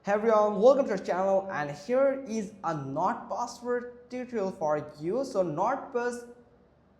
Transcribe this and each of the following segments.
Hey everyone, welcome to our channel, and here is a not password tutorial for you. So NordPass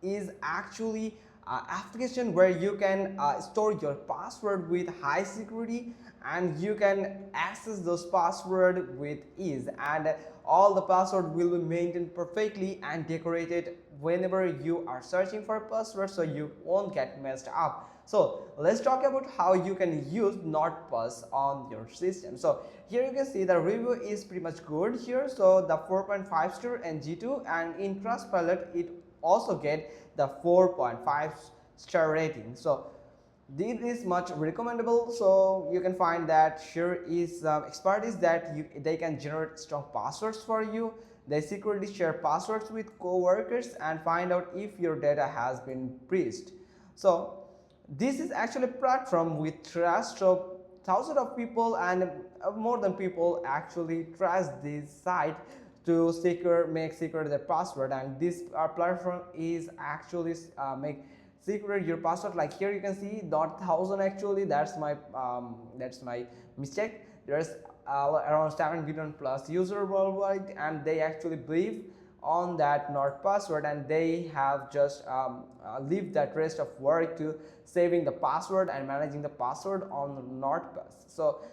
is actually an application where you can store your password with high security, and you can access those password with ease, and all the password will be maintained perfectly and decorated whenever you are searching for a password, so you won't get messed up. So let's talk about how you can use NordPass on your system. So here you can see the review is pretty much good here. So the 4.5 star and G2, and in Trustpilot it also get the 4.5 star rating. So this is much recommendable. So you can find that here is expertise that they can generate strong passwords for you. They secretly share passwords with co-workers and find out if your data has been breached. So this is actually a platform with trust, so thousands of people and more than people actually trust this site to make secure their password. And this platform is actually make secure your password. Like here you can see not thousand, actually that's my mistake. There's around 7 billion plus user worldwide, and they actually believe on that Nord password, and they have just leave that rest of work to saving the password and managing the password on NordPass. So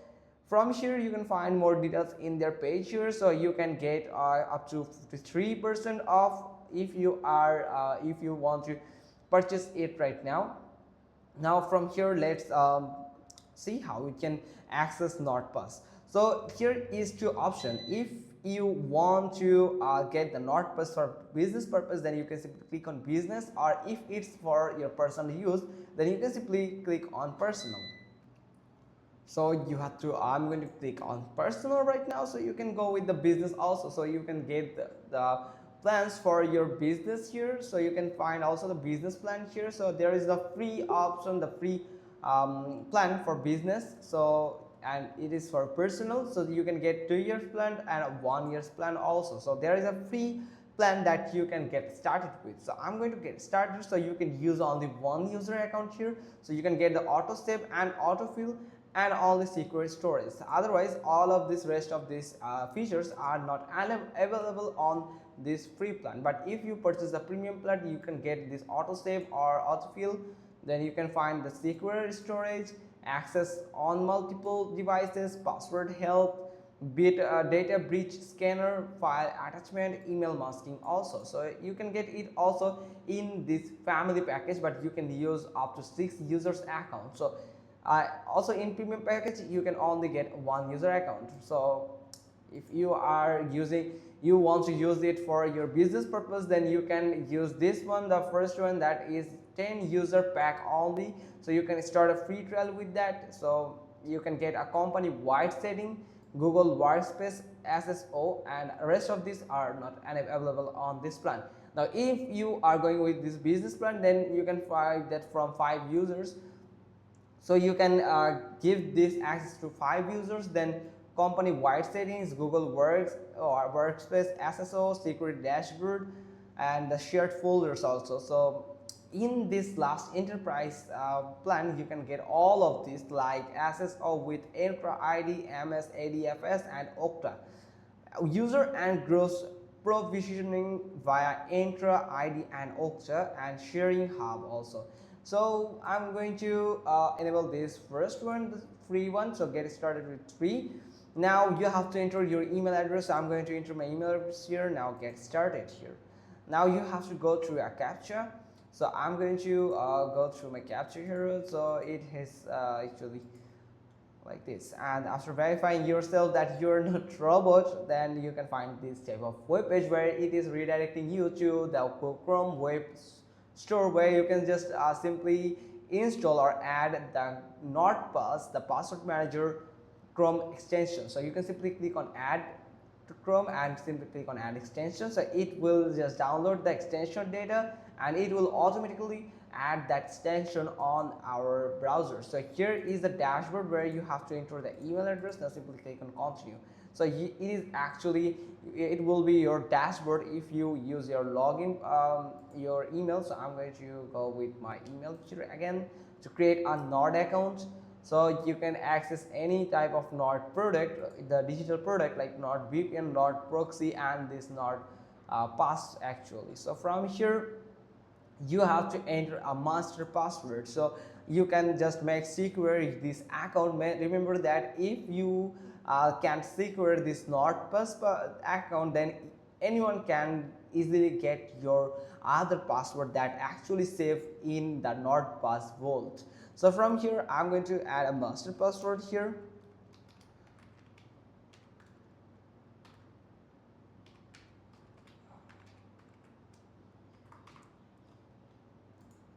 from here you can find more details in their page here, so you can get up to 53% off if you want to purchase it right now. Now from here let's see how we can access NordPass. So here is two options. If you want to get the NordPass for business purpose, then you can simply click on business, or if it's for your personal use, then you can simply click on personal. So you have to I'm going to click on personal right now, so you can go with the business also, so you can get the plans for your business here. So you can find also the business plan here. So there is the free option, the free plan for business, so and it is for personal, so you can get 2 years plan and a 1 year's plan also. So there is a free plan that you can get started with. So I'm going to get started, so you can use only one user account here, so you can get the auto save and autofill and all the secret storage. Otherwise all of this rest of these features are not available on this free plan. But if you purchase the premium plan, you can get this auto save or autofill. Then you can find the secret storage, access on multiple devices, password help, data breach scanner, file attachment, email masking also. So you can get it also in this family package, but you can use up to 6 users account. So also in premium package you can only get 1 user account. So if you want to use it for your business purpose, then you can use this one, the first one, that is 10 user pack only. So you can start a free trial with that. So you can get a company wide setting, Google Workspace, SSO, and rest of these are not available on this plan. Now if you are going with this business plan, then you can find that from 5 users. So you can give this access to 5 users, then company wide settings, Google Workspace, SSO, secret dashboard, and the shared folders also. So in this last enterprise plan, you can get all of these like SSO with Entra ID, MS, ADFS, and Okta. User and gross provisioning via Entra ID and Okta, and sharing hub also. So I'm going to enable this first one, the free one. So get started with free. Now you have to enter your email address. So I'm going to enter my email address here. Now get started here. Now you have to go through a captcha. So I'm going to go through my captcha here. So it is actually like this, and after verifying yourself that you're not robot, then you can find this type of web page where it is redirecting you to the Chrome web store, where you can just simply install or add the NordPass, the password manager Chrome extension. So you can simply click on add to Chrome and simply click on add extension. So it will just download the extension data, and it will automatically add that extension on our browser. So here is the dashboard where you have to enter the email address. Now simply click on continue. So it will be your dashboard if you use your login your email. So I'm going to go with my email here again to create a Nord account. So you can access any type of Nord product, the digital product like Nord VPN, Nord proxy, and this Nord pass actually. So from here you have to enter a master password, so you can just make secure this account. Remember that if you can't secure this NordPass account, then anyone can easily get your other password that actually saved in the NordPass vault. So from here I'm going to add a master password here.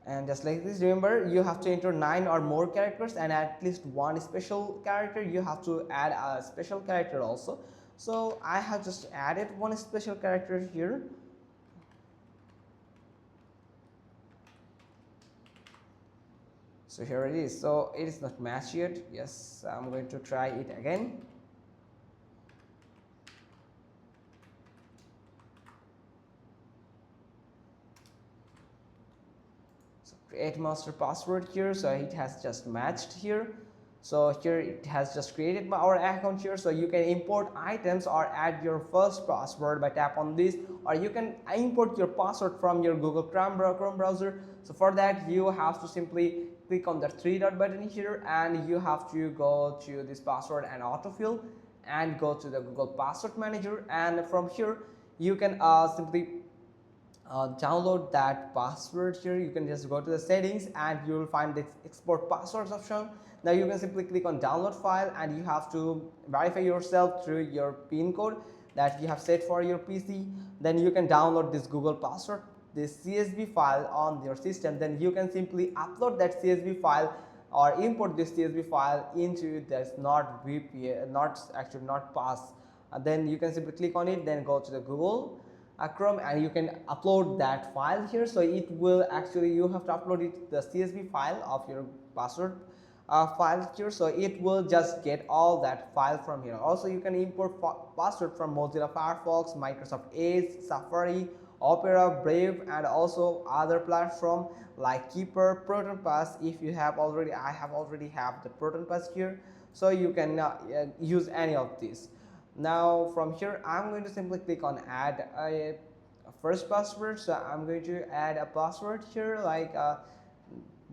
And just like this, remember you have to enter 9 or more characters and at least one special character. You have to add a special character also. So I have just added one special character here. So here it is. So it is not matched yet. Yes, I'm going to try it again. Create master password here, so it has just matched here. So here it has just created our account here. So you can import items or add your first password by tap on this, or you can import your password from your Google Chrome browser. So for that you have to simply click on the three dot button here, and you have to go to this password and autofill and go to the Google Password Manager, and from here you can simply download that password here. You can just go to the settings and you will find this export passwords option. Now you can simply click on download file, and you have to verify yourself through your PIN code that you have set for your PC. Then you can download this Google password, this CSV file on your system. Then you can simply upload that CSV file or import this CSV file into this NordVPN, NordPass. Then you can simply click on it, then go to the Google Chrome, and you can upload that file here. So it will actually, you have to upload it, the CSV file of your password file here. So it will just get all that file from here. Also you can import password from Mozilla Firefox, Microsoft Edge, Safari, Opera, Brave, and also other platform like Keeper, ProtonPass. If you have already, I have already have the ProtonPass here, so you can use any of these. Now from here I'm going to simply click on add a first password. So I'm going to add a password here like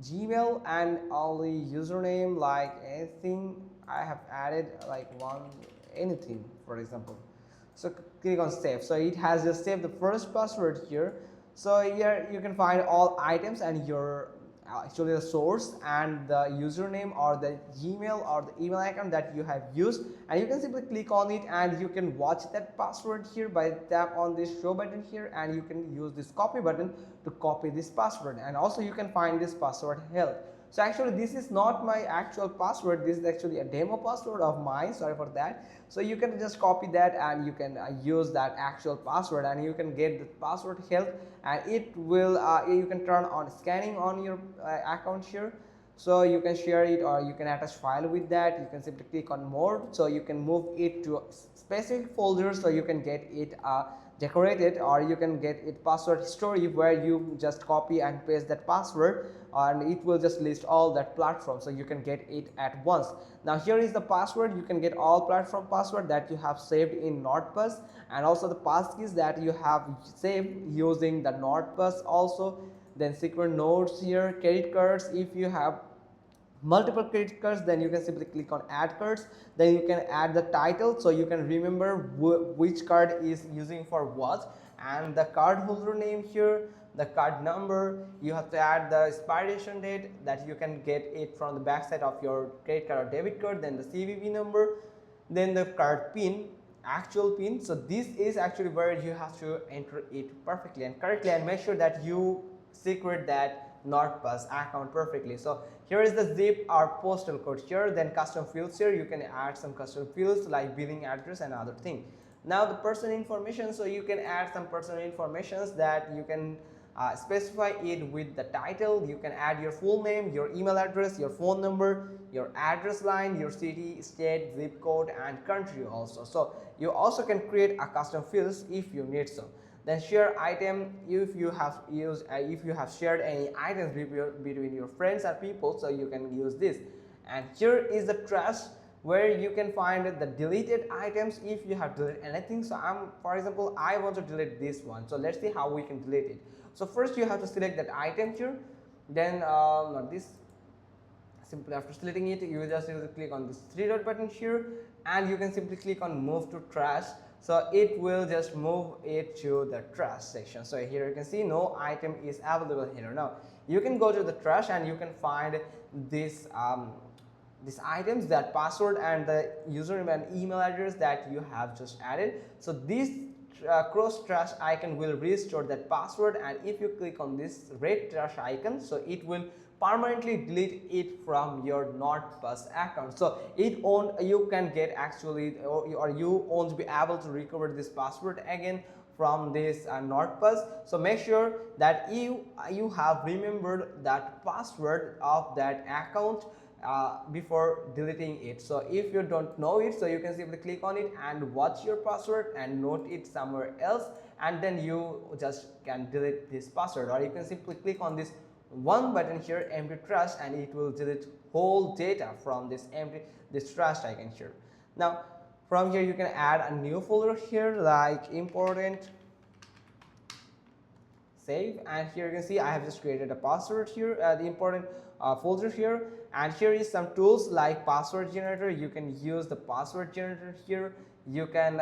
Gmail, and only username like anything I have added, like anything for example. So click on save. So it has just saved the first password here. So here you can find all items and your actually the source and the username or the Gmail or the email account that you have used, and you can simply click on it and you can watch that password here by tap on this show button here, and you can use this copy button to copy this password, and also you can find this password help. So actually this is not my actual password, this is actually a demo password of mine, sorry for that. So you can just copy that and you can use that actual password, and you can get the password help, and it will you can turn on scanning on your account here. So you can share it or you can attach file with that. You can simply click on more, so you can move it to a specific folder, so you can get it decorated, or you can get it password history where you just copy and paste that password, and it will just list all that platform, so you can get it at once. Now here is the password. You can get all platform password that you have saved in NordPass, and also the passkeys that you have saved using the NordPass also. Then secret notes here, credit cards. If you have multiple credit cards, then you can simply click on add cards. Then you can add the title, so you can remember which card is using for what, and the card holder name here, the card number. You have to add the expiration date that you can get it from the backside of your credit card or debit card, then the CVV number, then the card pin, actual pin. So this is actually where you have to enter it perfectly and correctly, and make sure that you secret that NordPass account perfectly. So here is the zip or postal code here. Then custom fields here, you can add some custom fields like billing address and other thing. Now the personal information, so you can add some personal informations that you can specify it with the title. You can add your full name, your email address, your phone number, your address line, your city, state, zip code, and country also. So you also can create a custom fields if you need so. Then share item, if you have shared any items between your friends or people, so you can use this. and here is the trash where you can find the deleted items if you have deleted anything. So for example, I want to delete this one, so let's see how we can delete it. So first you have to select that item here, then not this. Simply after selecting it, you just use to click on this three dot button here, and you can simply click on move to trash. So it will just move it to the trash section. So here you can see no item is available here. Now you can go to the trash and you can find this these items, that password and the username and email address that you have just added. So this cross trash icon will restore that password, and if you click on this red trash icon, so it will permanently delete it from your NordPass account. So you can get actually, or you won't be able to recover this password again from this NordPass. So make sure that you have remembered that password of that account before deleting it. So if you don't know it, so you can simply click on it and watch your password and note it somewhere else, and then you just can delete this password. Or you can simply click on this one button here, empty trash, and it will delete whole data from this trash icon here. Now from here you can add a new folder here like important save, and here you can see I have just created a password here, the important folder here, and here is some tools like password generator. You can use the password generator here. You can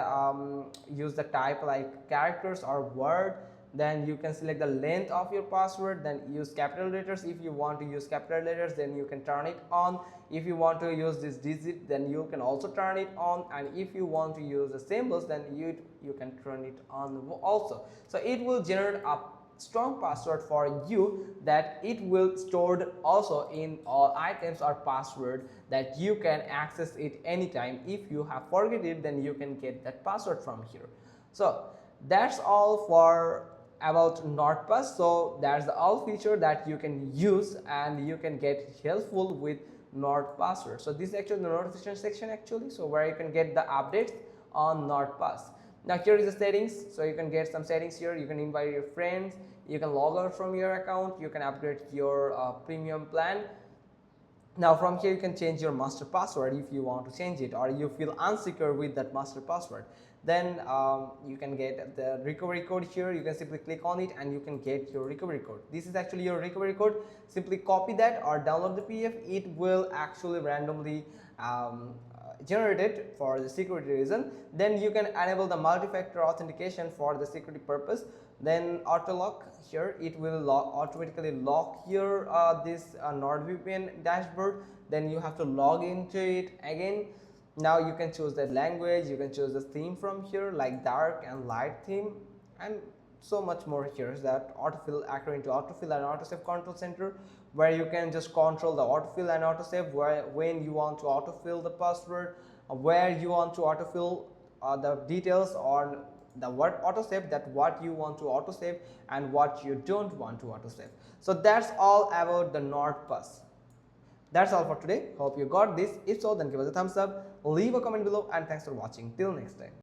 use the type like characters or word, then you can select the length of your password, then use capital letters. If you want to use capital letters, then you can turn it on. If you want to use this digit, then you can also turn it on, and if you want to use the symbols, then you can turn it on also. So it will generate a strong password for you that it will stored also in all items or password that you can access it anytime. If you have forget it, then you can get that password from here. So that's all for about NordPass. So that's all feature that you can use and you can get helpful with NordPass. So this is actually the notification section actually, so where you can get the updates on NordPass. Now here is the settings, so you can get some settings here. You can invite your friends, you can log out from your account, you can upgrade your premium plan. Now from here you can change your master password if you want to change it, or you feel unsecure with that master password. Then you can get the recovery code here. You can simply click on it and you can get your recovery code. This is actually your recovery code. Simply copy that or download the PDF. It will actually randomly generated for the security reason. Then you can enable the multi-factor authentication for the security purpose. Then auto lock here, it will automatically lock your this NordVPN dashboard. Then you have to log into it again. Now you can choose the language, you can choose the theme from here like dark and light theme, and so much more here. Is that autofill, according to autofill and autosave control center, where you can just control the autofill and autosave, when you want to autofill the password, where you want to autofill the details on the what autosave, that what you want to autosave and what you don't want to autosave. So that's all about the NordPass. That's all for today. Hope you got this. If so, then give us a thumbs up, leave a comment below, and thanks for watching. Till next time.